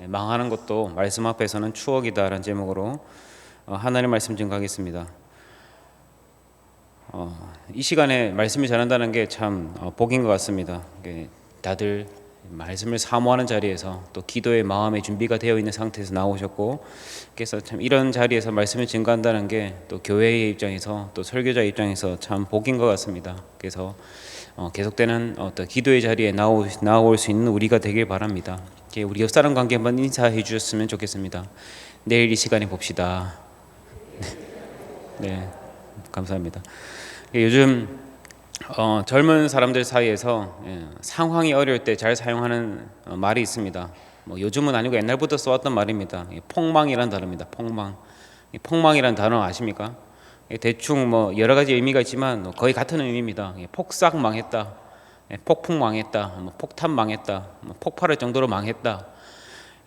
망하는 것도 말씀 앞에서는 추억이다라는 제목으로 하나님의 말씀 증거하겠습니다. 이 시간에 말씀을 전한다는 게 참 복인 것 같습니다. 다들 말씀을 사모하는 자리에서 또 기도의 마음의 준비가 되어 있는 상태에서 나오셨고, 그래서 참 이런 자리에서 말씀을 증거한다는 게 또 교회의 입장에서 또 설교자 입장에서 참 복인 것 같습니다. 그래서 계속되는 어떤 기도의 자리에 나올 수 있는 우리가 되길 바랍니다. 우리 옆사람 관계 한번 인사해 주셨으면 좋겠습니다. 내일 이 시간에 봅시다. 네, 감사합니다. 요즘 젊은 사람들 사이에서 상황이 어려울 때 잘 사용하는 말이 있습니다. 요즘은 아니고 옛날부터 써왔던 말입니다. 폭망이라는 단어입니다. 폭망이라는 단어 아십니까? 대충 여러 가지 의미가 있지만 거의 같은 의미입니다. 폭삭 망했다, 폭풍 망했다, 폭탄 망했다, 폭발할 정도로 망했다.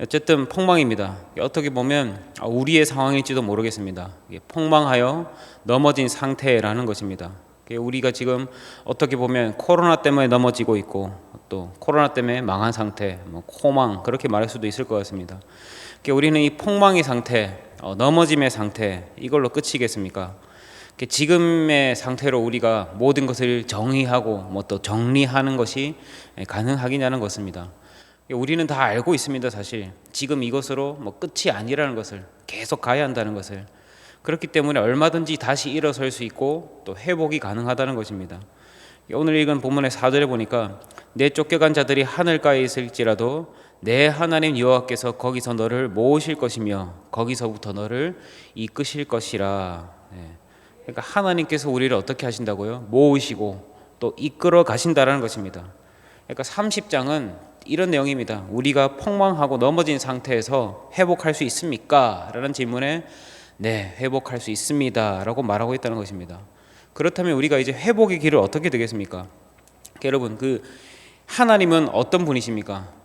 어쨌든 폭망입니다. 어떻게 보면 우리의 상황일지도 모르겠습니다. 폭망하여 넘어진 상태라는 것입니다. 우리가 지금 어떻게 보면 코로나 때문에 넘어지고 있고 또 코로나 때문에 망한 상태, 코망 그렇게 말할 수도 있을 것 같습니다. 우리는 이 폭망의 상태, 넘어짐의 상태 이걸로 끝이겠습니까? 지금의 상태로 우리가 모든 것을 정의하고 또 정리하는 것이 가능하겠냐는 것입니다. 우리는 다 알고 있습니다. 사실 지금 이것으로 끝이 아니라는 것을, 계속 가야 한다는 것을. 그렇기 때문에 얼마든지 다시 일어설 수 있고 또 회복이 가능하다는 것입니다. 오늘 읽은 본문의 4절에 보니까 내 쫓겨간 자들이 하늘가에 있을지라도 내 하나님 여호와께서 거기서 너를 모으실 것이며 거기서부터 너를 이끄실 것이라. 그러니까 하나님께서 우리를 어떻게 하신다고요? 모으시고 또 이끌어 가신다라는 것입니다. 그러니까 30장은 이런 내용입니다. 우리가 폭망하고 넘어진 상태에서 회복할 수 있습니까? 라는 질문에 네, 회복할 수 있습니다 라고 말하고 있다는 것입니다. 그렇다면 우리가 이제 회복의 길을 어떻게 되겠습니까? 여러분, 하나님은 어떤 분이십니까?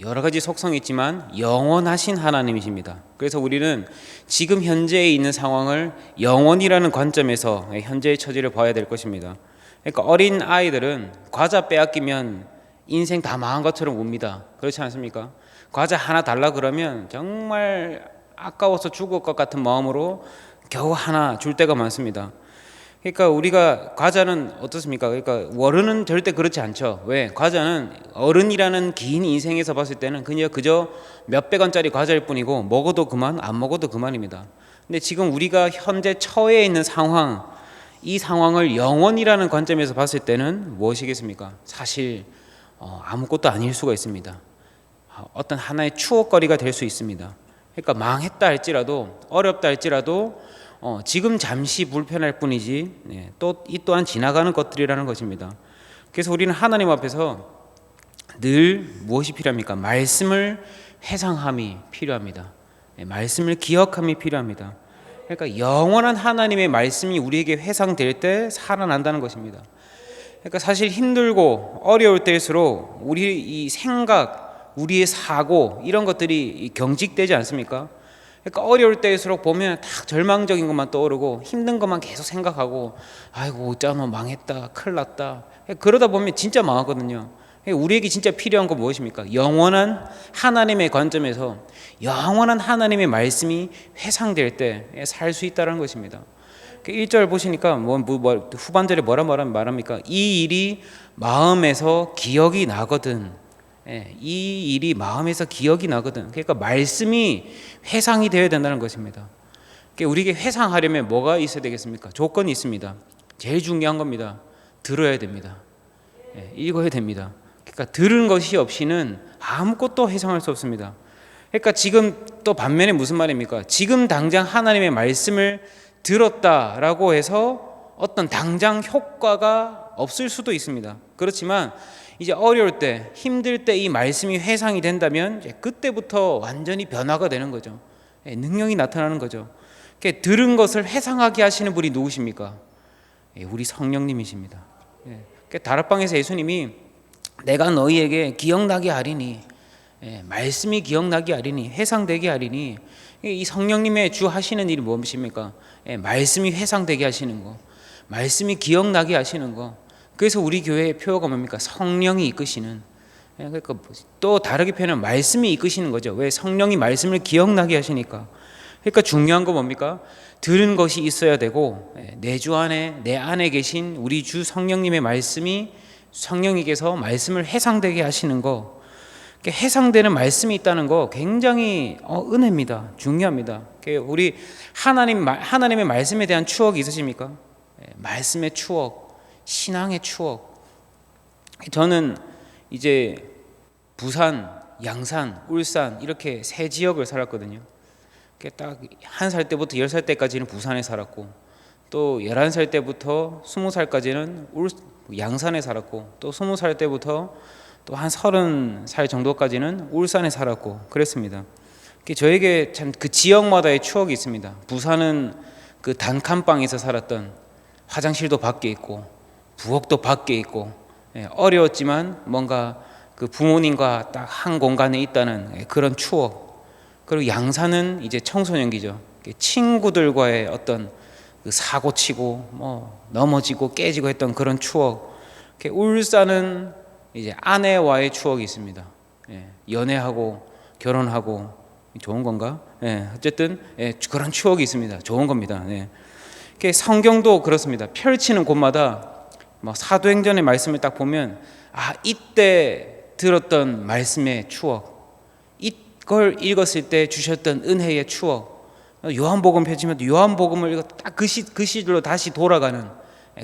여러 가지 속성이 있지만 영원하신 하나님이십니다. 그래서 우리는 지금 현재에 있는 상황을 영원이라는 관점에서 현재의 처지를 봐야 될 것입니다. 그러니까 어린 아이들은 과자 빼앗기면 인생 다 망한 것처럼 웁니다. 그렇지 않습니까? 과자 하나 달라 그러면 정말 아까워서 죽을 것 같은 마음으로 겨우 하나 줄 때가 많습니다. 그러니까 우리가 과자는 어떻습니까? 그러니까 어른은 절대 그렇지 않죠. 왜? 과자는 어른이라는 긴 인생에서 봤을 때는 그저 몇백 원짜리 과자일 뿐이고 먹어도 그만, 안 먹어도 그만입니다. 근데 지금 우리가 현재 처해 있는 상황, 이 상황을 영원이라는 관점에서 봤을 때는 무엇이겠습니까? 사실 아무것도 아닐 수가 있습니다. 어떤 하나의 추억거리가 될 수 있습니다. 그러니까 망했다 할지라도, 어렵다 할지라도 지금 잠시 불편할 뿐이지 또 이 또한 지나가는 것들이라는 것입니다. 그래서 우리는 하나님 앞에서 늘 무엇이 필요합니까? 말씀을 회상함이 필요합니다. 말씀을 기억함이 필요합니다. 그러니까 영원한 하나님의 말씀이 우리에게 회상될 때 살아난다는 것입니다. 그러니까 사실 힘들고 어려울 때일수록 우리 이 생각, 우리의 사고 이런 것들이 경직되지 않습니까? 그러니까 어려울 때일수록 보면 딱 절망적인 것만 떠오르고 힘든 것만 계속 생각하고 아이고 어쩌나 망했다, 큰일 났다. 그러다 보면 진짜 망하거든요. 우리에게 진짜 필요한 건 무엇입니까? 영원한 하나님의 관점에서 영원한 하나님의 말씀이 회상될 때 살 수 있다는 것입니다. 1절 보시니까 후반절에 뭐라 말합니까? 이 일이 마음에서 기억이 나거든. 이 일이 마음에서 기억이 나거든. 그러니까 말씀이 회상이 되어야 된다는 것입니다. 그러니까 우리에게 회상하려면 뭐가 있어야 되겠습니까? 조건이 있습니다. 제일 중요한 겁니다. 들어야 됩니다. 읽어야 됩니다. 그러니까 들은 것이 없이는 아무것도 회상할 수 없습니다. 그러니까 지금 또 반면에 무슨 말입니까? 지금 당장 하나님의 말씀을 들었다라고 해서 어떤 당장 효과가 없을 수도 있습니다. 그렇지만 이제 어려울 때, 힘들 때 이 말씀이 회상이 된다면 그때부터 완전히 변화가 되는 거죠. 능력이 나타나는 거죠. 들은 것을 회상하게 하시는 분이 누구십니까? 우리 성령님이십니다. 다락방에서 예수님이 내가 너희에게 기억나게 하리니, 말씀이 기억나게 하리니, 회상되게 하리니, 이 성령님의 주 하시는 일이 무엇입니까? 말씀이 회상되게 하시는 거, 말씀이 기억나게 하시는 거. 그래서 우리 교회의 표어가 뭡니까? 성령이 이끄시는, 그러니까 또 다르게 표현하면 말씀이 이끄시는 거죠. 왜? 성령이 말씀을 기억나게 하시니까. 그러니까 중요한 거 뭡니까? 들은 것이 있어야 되고 내 주 안에 내 안에 계신 우리 주 성령님의 말씀이 성령님께서 말씀을 해상되게 하시는 거, 해상되는 말씀이 있다는 거 굉장히 은혜입니다. 중요합니다. 우리 하나님의 말씀에 대한 추억이 있으십니까? 말씀의 추억, 신앙의 추억. 저는 이제 부산, 양산, 울산 이렇게 세 지역을 살았거든요. 딱 1살 때부터 10살 때까지는 부산에 살았고, 또 11살 때부터 20살까지는 양산에 살았고, 또 20살 때부터 또 한 30살 정도까지는 울산에 살았고 그랬습니다. 저에게 참 그 지역마다의 추억이 있습니다. 부산은 그 단칸방에서 살았던, 화장실도 밖에 있고 부엌도 밖에 있고 어려웠지만 뭔가 그 부모님과 딱 한 공간에 있다는 그런 추억. 그리고 양산은 이제 청소년기죠. 친구들과의 어떤 그 사고 치고 뭐 넘어지고 깨지고 했던 그런 추억. 울산은 이제 아내와의 추억이 있습니다. 연애하고 결혼하고 좋은 건가? 어쨌든 그런 추억이 있습니다. 좋은 겁니다. 성경도 그렇습니다. 펼치는 곳마다 뭐 사도행전의 말씀을 딱 보면 이때 들었던 말씀의 추억, 이걸 읽었을 때 주셨던 은혜의 추억. 요한복음 펼치면 요한복음을 딱 그 시절로 다시 돌아가는,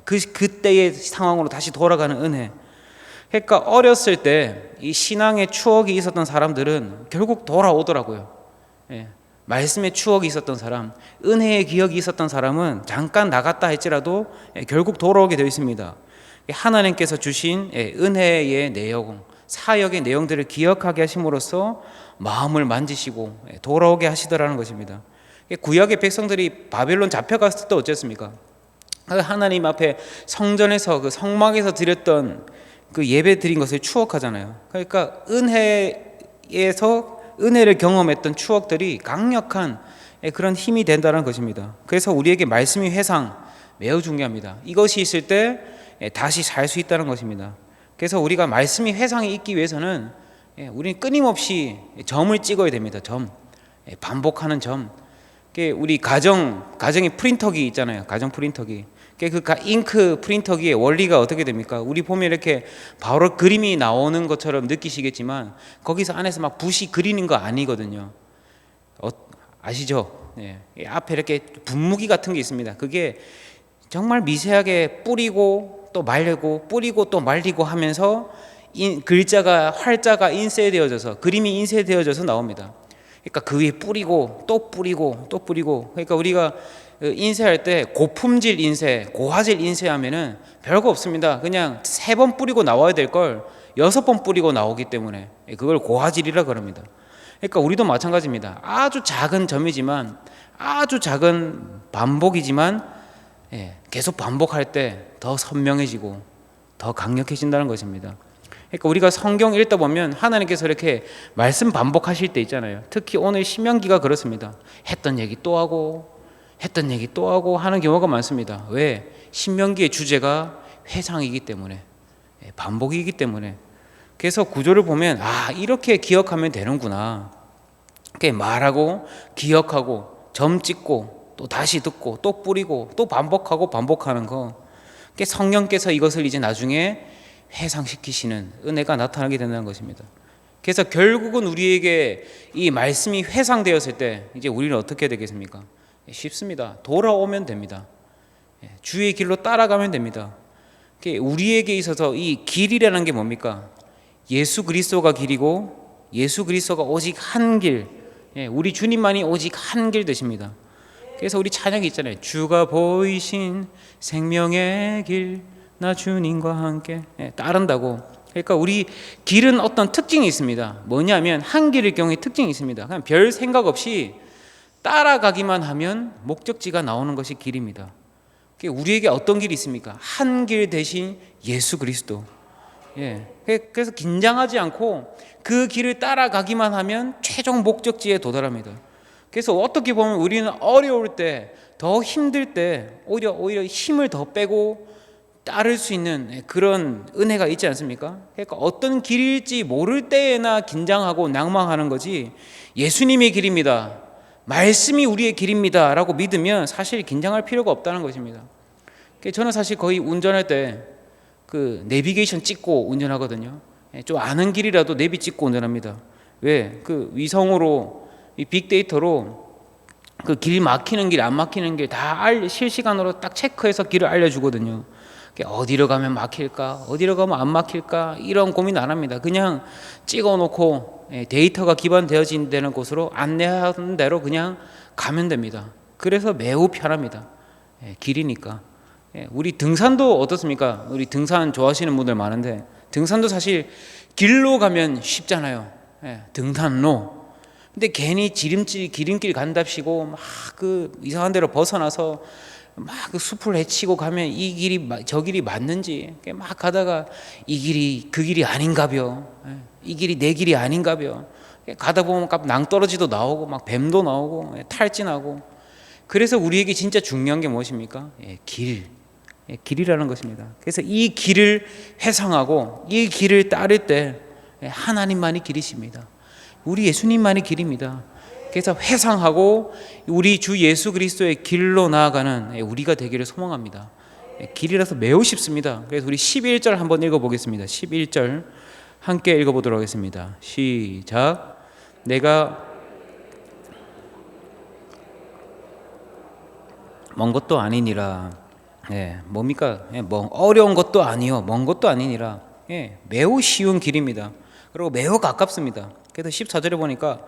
그때의 상황으로 다시 돌아가는 은혜. 그러니까 어렸을 때 이 신앙의 추억이 있었던 사람들은 결국 돌아오더라고요. 말씀의 추억이 있었던 사람, 은혜의 기억이 있었던 사람은 잠깐 나갔다 할지라도 결국 돌아오게 되어 있습니다. 하나님께서 주신 은혜의 내용, 사역의 내용들을 기억하게 하심으로써 마음을 만지시고 돌아오게 하시더라는 것입니다. 구약의 백성들이 바벨론 잡혀갔을 때 어땠습니까? 하나님 앞에 성전에서 그 성막에서 드렸던 그 예배 드린 것을 추억하잖아요. 그러니까 은혜에서 은혜를 경험했던 추억들이 강력한 그런 힘이 된다는 것입니다. 그래서 우리에게 말씀이 회상 매우 중요합니다. 이것이 있을 때 다시 살 수 있다는 것입니다. 그래서 우리가 말씀이 회상이 있기 위해서는 우리는 끊임없이 점을 찍어야 됩니다. 점, 반복하는 점. 우리 가정에 프린터기 있잖아요. 가정 프린터기. 그 잉크 프린터기의 원리가 어떻게 됩니까? 우리 보면 이렇게 바로 그림이 나오는 것처럼 느끼시겠지만 거기서 안에서 막 붓이 그리는 거 아니거든요. 아시죠? 앞에 이렇게 분무기 같은 게 있습니다. 그게 정말 미세하게 뿌리고 또 말리고 뿌리고 또 말리고 하면서 활자가 인쇄되어져서, 그림이 인쇄되어져서 나옵니다. 그러니까 그 위에 뿌리고 또 뿌리고 또 뿌리고. 그러니까 우리가 인쇄할 때 고품질 인쇄, 고화질 인쇄하면은 별거 없습니다. 그냥 3번 뿌리고 나와야 될 걸 6번 뿌리고 나오기 때문에 그걸 고화질이라 그럽니다. 그러니까 우리도 마찬가지입니다. 아주 작은 점이지만, 아주 작은 반복이지만 계속 반복할 때 더 선명해지고 더 강력해진다는 것입니다. 그러니까 우리가 성경 읽다 보면 하나님께서 이렇게 말씀 반복하실 때 있잖아요. 특히 오늘 신명기가 그렇습니다. 했던 얘기 또 하고 했던 얘기 또 하고 하는 경우가 많습니다. 왜? 신명기의 주제가 회상이기 때문에, 반복이기 때문에. 그래서 구조를 보면 이렇게 기억하면 되는구나. 이렇게 말하고 기억하고 점 찍고 또 다시 듣고 또 뿌리고 또 반복하고 반복하는 거. 성령께서 이것을 이제 나중에 회상시키시는 은혜가 나타나게 된다는 것입니다. 그래서 결국은 우리에게 이 말씀이 회상되었을 때 이제 우리는 어떻게 되겠습니까? 쉽습니다. 돌아오면 됩니다. 주의 길로 따라가면 됩니다. 우리에게 있어서 이 길이라는 게 뭡니까? 예수 그리스도가 길이고 예수 그리스도가 오직 한 길, 우리 주님만이 오직 한 길 되십니다. 그래서 우리 찬양이 있잖아요. 주가 보이신 생명의 길, 나 주님과 함께 따른다고. 그러니까 우리 길은 어떤 특징이 있습니다. 뭐냐면 한 길일 경우에 특징이 있습니다. 그냥 별 생각 없이 따라가기만 하면 목적지가 나오는 것이 길입니다. 우리에게 어떤 길이 있습니까? 한 길 대신 예수 그리스도. 그래서 긴장하지 않고 그 길을 따라가기만 하면 최종 목적지에 도달합니다. 그래서 어떻게 보면 우리는 어려울 때, 더 힘들 때 오히려 힘을 더 빼고 따를 수 있는 그런 은혜가 있지 않습니까? 그러니까 어떤 길일지 모를 때에나 긴장하고 낭망하는 거지, 예수님의 길입니다, 말씀이 우리의 길입니다 라고 믿으면 사실 긴장할 필요가 없다는 것입니다. 저는 사실 거의 운전할 때 그 내비게이션 찍고 운전하거든요. 좀 아는 길이라도 내비 찍고 운전합니다. 왜? 그 위성으로, 이 빅데이터로 그 길 막히는 길 안 막히는 길 다 실시간으로 딱 체크해서 길을 알려주거든요. 어디로 가면 막힐까, 어디로 가면 안 막힐까, 이런 고민 안 합니다. 그냥 찍어놓고 데이터가 기반되어진 되는 곳으로 안내하는 대로 그냥 가면 됩니다. 그래서 매우 편합니다. 길이니까. 우리 등산도 어떻습니까? 우리 등산 좋아하시는 분들 많은데, 등산도 사실 길로 가면 쉽잖아요. 등산로. 근데 괜히 기름길 간답시고 막 그 이상한 데로 벗어나서 막 그 숲을 헤치고 가면 이 길이 저 길이 맞는지 막 가다가 이 길이 그 길이 아닌가벼, 이 길이 내 길이 아닌가벼, 가다 보면 낭떠러지도 나오고 막 뱀도 나오고 탈진하고. 그래서 우리에게 진짜 중요한 게 무엇입니까? 길이라는 것입니다. 그래서 이 길을 회상하고 이 길을 따를 때 하나님만이 길이십니다. 우리 예수님만이 길입니다. 그래서 회상하고 우리 주 예수 그리스도의 길로 나아가는 우리가 되기를 소망합니다. 길이라서 매우 쉽습니다. 그래서 우리 11절 한번 읽어보겠습니다. 11절 함께 읽어보도록 하겠습니다. 시작. 내가 먼 것도 아니니라. 뭡니까? 뭐 어려운 것도 아니요, 먼 것도 아니니라. 매우 쉬운 길입니다. 그리고 매우 가깝습니다. 그래서 14절에 보니까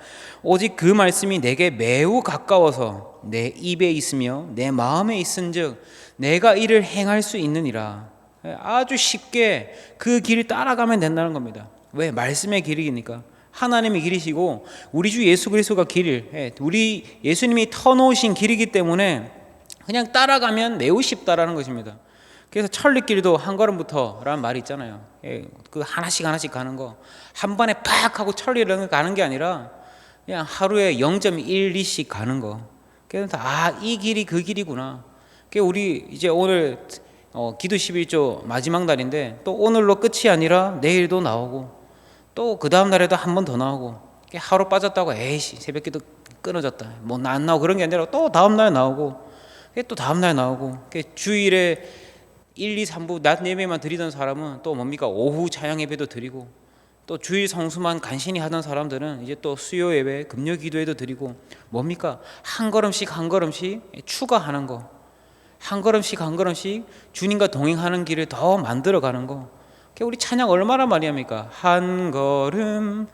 오직 그 말씀이 내게 매우 가까워서 내 입에 있으며 내 마음에 있은즉 내가 이를 행할 수 있느니라. 아주 쉽게 그 길을 따라가면 된다는 겁니다. 왜? 말씀의 길이니까. 하나님의 길이시고 우리 주 예수 그리스도가 길, 우리 예수님이 터놓으신 길이기 때문에 그냥 따라가면 매우 쉽다라는 것입니다. 그래서 천리길도 한 걸음부터라는 말이 있잖아요. 그 하나씩 가는 거 한 번에 팍 하고 천리를 가는 게 아니라 그냥 하루에 0.12씩 가는 거. 그래서 이 길이 그 길이구나. 우리 이제 오늘 기도 11조 마지막 날인데 또 오늘로 끝이 아니라 내일도 나오고 또 그 다음 날에도 한 번 더 나오고, 하루 빠졌다고 에이씨 새벽기도 끊어졌다 뭐 안 나오고 그런 게 아니라 또 다음 날 나오고 또 다음 날 나오고. 주일에 1, 2, 3부 낮 예배만 드리던 사람은 또 뭡니까? 오후 찬양 예배도 드리고, 또 주일 성수만 간신히 하던 사람들은 이제 또 수요 예배, 금요 기도회도 드리고, 뭡니까? 한 걸음씩 추가하는 거, 한 걸음씩 주님과 동행하는 길을 더 만들어가는 거. 우리 찬양 얼마나 많이 합니까? 한 걸음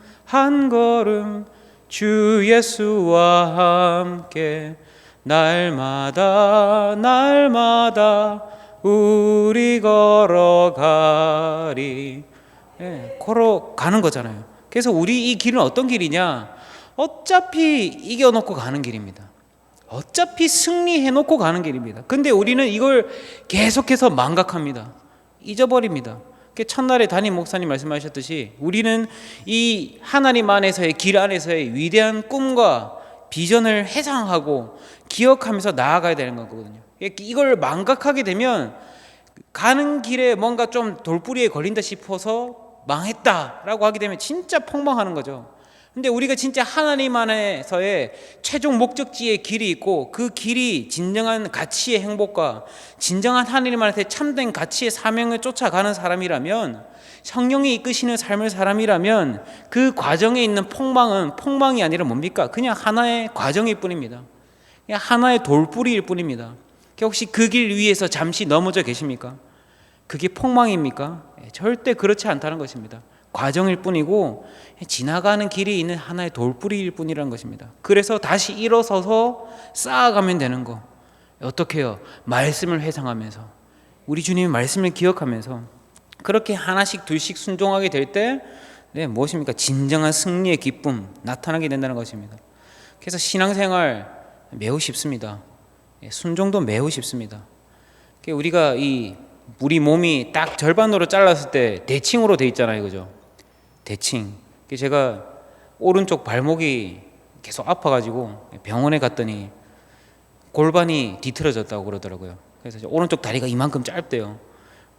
주 예수와 함께 날마다 우리 걸어가리. 걸어가는 거잖아요. 그래서 우리 이 길은 어떤 길이냐? 어차피 이겨놓고 가는 길입니다. 어차피 승리해놓고 가는 길입니다. 근데 우리는 이걸 계속해서 망각합니다. 잊어버립니다. 첫날에 담임 목사님 말씀하셨듯이 우리는 이 하나님 안에서의 길 안에서의 위대한 꿈과 비전을 회상하고 기억하면서 나아가야 되는 거거든요. 이걸 망각하게 되면 가는 길에 뭔가 좀 돌부리에 걸린다 싶어서 망했다라고 하게 되면 진짜 폭망하는 거죠. 근데 우리가 진짜 하나님 안에서의 최종 목적지의 길이 있고, 그 길이 진정한 가치의 행복과 진정한 하나님 안에서의 참된 가치의 사명을 쫓아가는 사람이라면, 성령이 이끄시는 삶을 사람이라면 그 과정에 있는 폭망은 폭망이 아니라 뭡니까? 그냥 하나의 과정일 뿐입니다. 그냥 하나의 돌뿌리일 뿐입니다. 혹시 그 길 위에서 잠시 넘어져 계십니까? 그게 폭망입니까? 절대 그렇지 않다는 것입니다. 과정일 뿐이고 지나가는 길이 있는 하나의 돌뿌리일 뿐이라는 것입니다. 그래서 다시 일어서서 쌓아가면 되는 거. 어떻게 해요? 말씀을 회상하면서, 우리 주님의 말씀을 기억하면서 그렇게 하나씩 둘씩 순종하게 될 때 무엇입니까? 진정한 승리의 기쁨 나타나게 된다는 것입니다. 그래서 신앙생활 매우 쉽습니다. 순종도 매우 쉽습니다. 우리가 우리 몸이 딱 절반으로 잘랐을 때 대칭으로 돼 있잖아요, 그죠? 대칭. 제가 오른쪽 발목이 계속 아파가지고 병원에 갔더니 골반이 뒤틀어졌다고 그러더라고요. 그래서 오른쪽 다리가 이만큼 짧대요.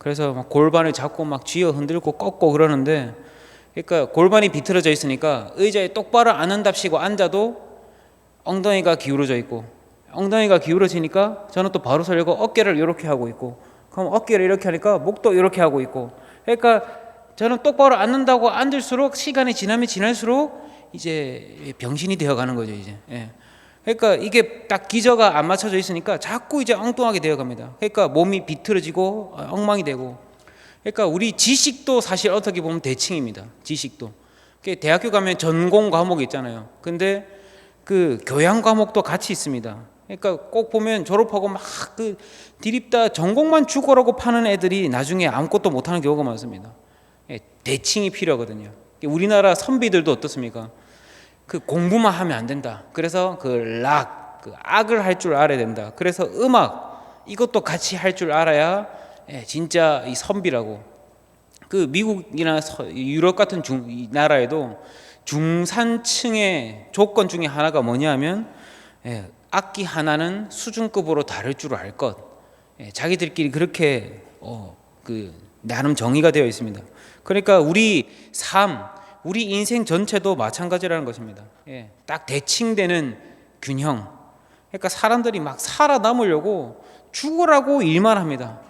그래서 막 골반을 잡고 막 쥐어 흔들고 꺾고 그러는데, 그러니까 골반이 비틀어져 있으니까 의자에 똑바로 앉는답시고 앉아도 엉덩이가 기울어져 있고, 엉덩이가 기울어지니까 저는 또 바로 서려고 어깨를 이렇게 하고 있고, 그럼 어깨를 이렇게 하니까 목도 이렇게 하고 있고, 그러니까 저는 똑바로 앉는다고 앉을수록 시간이 지나면 지날수록 이제 병신이 되어가는 거죠 이제. 예. 그러니까 이게 딱 기저가 안 맞춰져 있으니까 자꾸 이제 엉뚱하게 되어갑니다. 그러니까 몸이 비틀어지고 엉망이 되고. 그러니까 우리 지식도 사실 어떻게 보면 대칭입니다. 지식도. 대학교 가면 전공 과목이 있잖아요. 근데 그 교양 과목도 같이 있습니다. 그러니까 꼭 보면 졸업하고 막 그 디립다 전공만 죽어라고 파는 애들이 나중에 아무것도 못하는 경우가 많습니다. 대칭이 필요하거든요. 우리나라 선비들도 어떻습니까? 그 공부만 하면 안 된다. 그래서 그 악을 할 줄 알아야 된다. 그래서 음악 이것도 같이 할 줄 알아야 진짜 이 선비라고. 그 미국이나 유럽 같은 나라에도 중산층의 조건 중에 하나가 뭐냐면 악기 하나는 수준급으로 다룰 줄 알 것. 자기들끼리 그렇게 그 나름 정의가 되어 있습니다. 그러니까 우리 인생 전체도 마찬가지라는 것입니다. 딱 대칭되는 균형. 그러니까 사람들이 막 살아남으려고 죽으라고 일만 합니다.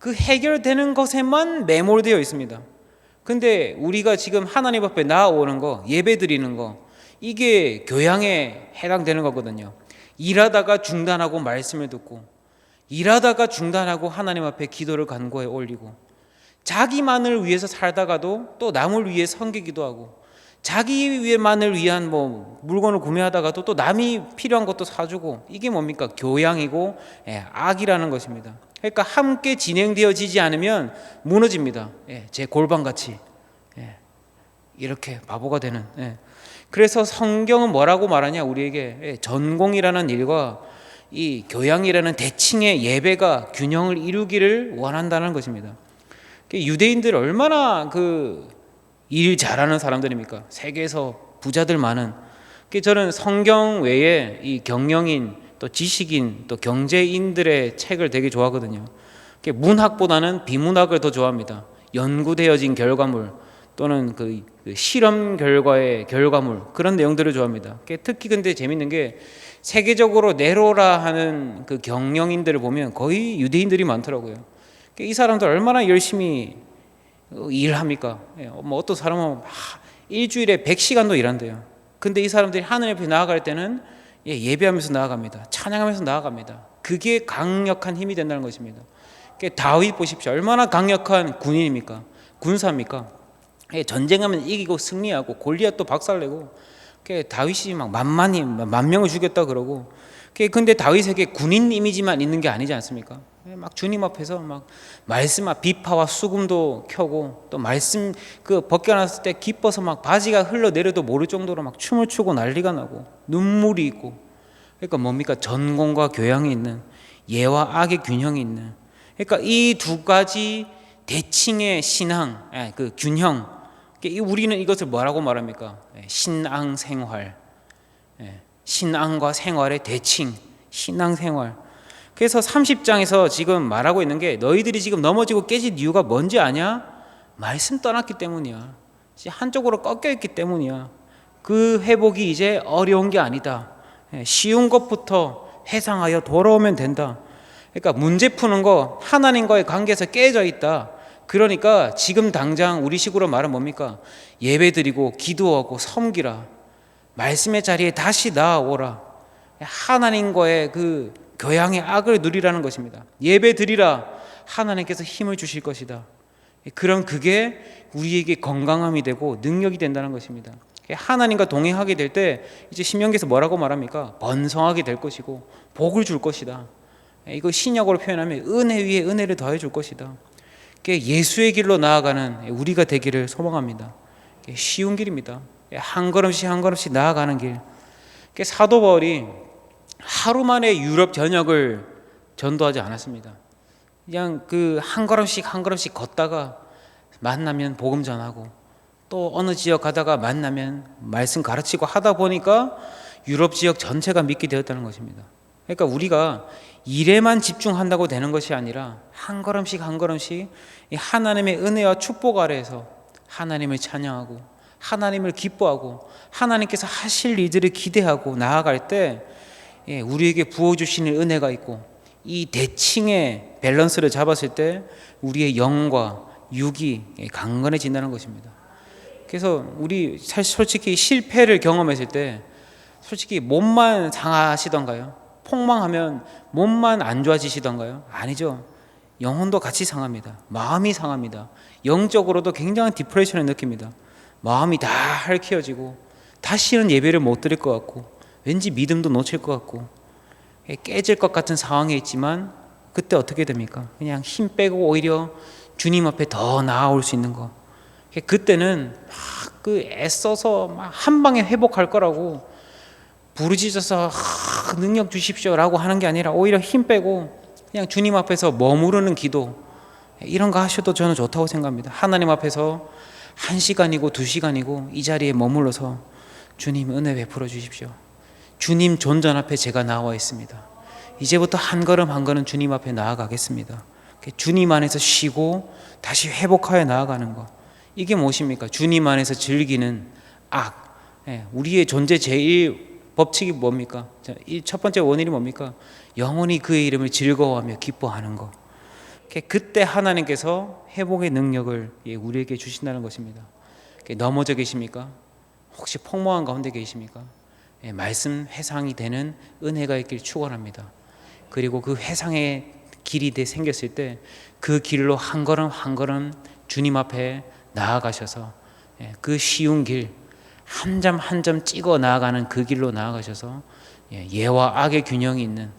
그 해결되는 것에만 매몰되어 있습니다. 근데 우리가 지금 하나님 앞에 나아오는 거, 예배 드리는 거, 이게 교양에 해당되는 거거든요. 일하다가 중단하고 말씀을 듣고, 일하다가 중단하고 하나님 앞에 기도를 간구해 올리고, 자기만을 위해서 살다가도 또 남을 위해 섬기기도 하고, 자기만을 위한 뭐 물건을 구매하다가도 또 남이 필요한 것도 사주고, 이게 뭡니까? 교양이고 악이라는 것입니다. 그러니까 함께 진행되어지지 않으면 무너집니다. 제 골반같이 이렇게 바보가 되는. 그래서 성경은 뭐라고 말하냐? 우리에게 전공이라는 일과 이 교양이라는 대칭의 예배가 균형을 이루기를 원한다는 것입니다. 유대인들 얼마나 그 일 잘하는 사람들입니까? 세계에서 부자들 많은. 저는 성경 외에 이 경영인 또 지식인 또 경제인들의 책을 되게 좋아하거든요. 문학보다는 비문학을 더 좋아합니다. 연구되어진 결과물 또는 그 실험 결과의 결과물, 그런 내용들을 좋아합니다. 특히 근데 재밌는 게 세계적으로 네로라 하는 그 경영인들을 보면 거의 유대인들이 많더라고요. 이 사람들 얼마나 열심히 일합니까? 뭐 어떤 사람은 일주일에 100시간도 일한대요. 근데 이 사람들이 하나님 앞에 나아갈 때는 예배하면서 나아갑니다. 찬양하면서 나아갑니다. 그게 강력한 힘이 된다는 것입니다. 다윗 보십시오. 얼마나 강력한 군인입니까? 군사입니까? 전쟁하면 이기고 승리하고 골리앗도 박살내고, 다윗이 막 만 명을 죽였다 그러고. 근데 다윗에게 군인 이미지만 있는 게 아니지 않습니까? 막 주님 앞에서 막 말씀 앞 비파와 수금도 켜고, 또 말씀 그 벗겨놨을 때 기뻐서 막 바지가 흘러내려도 모를 정도로 막 춤을 추고 난리가 나고 눈물이 있고. 그러니까 뭡니까? 전공과 교양이 있는, 예와 악의 균형이 있는. 그러니까 이 두 가지 대칭의 신앙, 그 균형. 우리는 이것을 뭐라고 말합니까? 신앙생활. 신앙과 생활의 대칭, 신앙생활. 그래서 30장에서 지금 말하고 있는 게, 너희들이 지금 넘어지고 깨진 이유가 뭔지 아냐? 말씀 떠났기 때문이야. 한쪽으로 꺾여 있기 때문이야. 그 회복이 이제 어려운 게 아니다. 쉬운 것부터 회상하여 돌아오면 된다. 그러니까 문제 푸는 거, 하나님과의 관계에서 깨져 있다. 그러니까 지금 당장 우리식으로 말하면 뭡니까? 예배드리고 기도하고 섬기라. 말씀의 자리에 다시 나아오라. 하나님과의 그 교양의 악을 누리라는 것입니다. 예배드리라. 하나님께서 힘을 주실 것이다. 그럼 그게 우리에게 건강함이 되고 능력이 된다는 것입니다. 하나님과 동행하게 될 때 이제 신명기에서 뭐라고 말합니까? 번성하게 될 것이고 복을 줄 것이다. 이거 신약으로 표현하면 은혜 위에 은혜를 더해 줄 것이다. 예수의 길로 나아가는 우리가 되기를 소망합니다. 쉬운 길입니다. 한 걸음씩 한 걸음씩 나아가는 길. 사도 바울이 하루 만에 유럽 전역을 전도하지 않았습니다. 그냥 그 한 걸음씩 한 걸음씩 걷다가 만나면 복음 전하고, 또 어느 지역 가다가 만나면 말씀 가르치고 하다 보니까 유럽 지역 전체가 믿게 되었다는 것입니다. 그러니까 우리가 일에만 집중한다고 되는 것이 아니라 한 걸음씩 한 걸음씩 이 하나님의 은혜와 축복 아래에서 하나님을 찬양하고 하나님을 기뻐하고 하나님께서 하실 일들을 기대하고 나아갈 때 우리에게 부어주시는 은혜가 있고, 이 대칭의 밸런스를 잡았을 때 우리의 영과 육이 강건해진다는 것입니다. 그래서 우리 솔직히 실패를 경험했을 때 솔직히 몸만 상하시던가요? 폭망하면 몸만 안 좋아지시던가요? 아니죠. 영혼도 같이 상합니다. 마음이 상합니다. 영적으로도 굉장한 디프레션을 느낍니다. 마음이 다 핥혀지고 다시는 예배를 못 드릴 것 같고 왠지 믿음도 놓칠 것 같고 깨질 것 같은 상황에 있지만, 그때 어떻게 됩니까? 그냥 힘 빼고 오히려 주님 앞에 더 나아올 수 있는 거. 그때는 막 애써서 막 한 방에 회복할 거라고 부르짖어서 능력 주십시오라고 하는 게 아니라 오히려 힘 빼고 그냥 주님 앞에서 머무르는 기도, 이런 거 하셔도 저는 좋다고 생각합니다. 하나님 앞에서 1시간이고 2시간이고 이 자리에 머물러서 주님 은혜 베풀어 주십시오. 주님 존전 앞에 제가 나와 있습니다. 이제부터 한 걸음 한 걸음 주님 앞에 나아가겠습니다. 주님 안에서 쉬고 다시 회복하여 나아가는 것, 이게 무엇입니까? 주님 안에서 즐기는 악. 우리의 존재 제일 법칙이 뭡니까? 첫 번째 원인이 뭡니까? 영원히 그의 이름을 즐거워하며 기뻐하는 것. 그때 하나님께서 회복의 능력을 우리에게 주신다는 것입니다. 넘어져 계십니까? 혹시 폭망한 가운데 계십니까? 말씀 회상이 되는 은혜가 있길 축원합니다. 그리고 그 회상의 길이 생겼을 때 그 길로 한 걸음 한 걸음 주님 앞에 나아가셔서 그 쉬운 길 한 점 한 점 찍어 나아가는 그 길로 나아가셔서 예와 악의 균형이 있는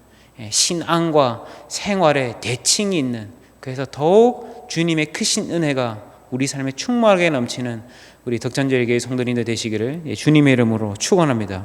신앙과 생활의 대칭이 있는, 그래서 더욱 주님의 크신 은혜가 우리 삶에 충만하게 넘치는 우리 덕천절개의 성도님들 되시기를 주님의 이름으로 축원합니다.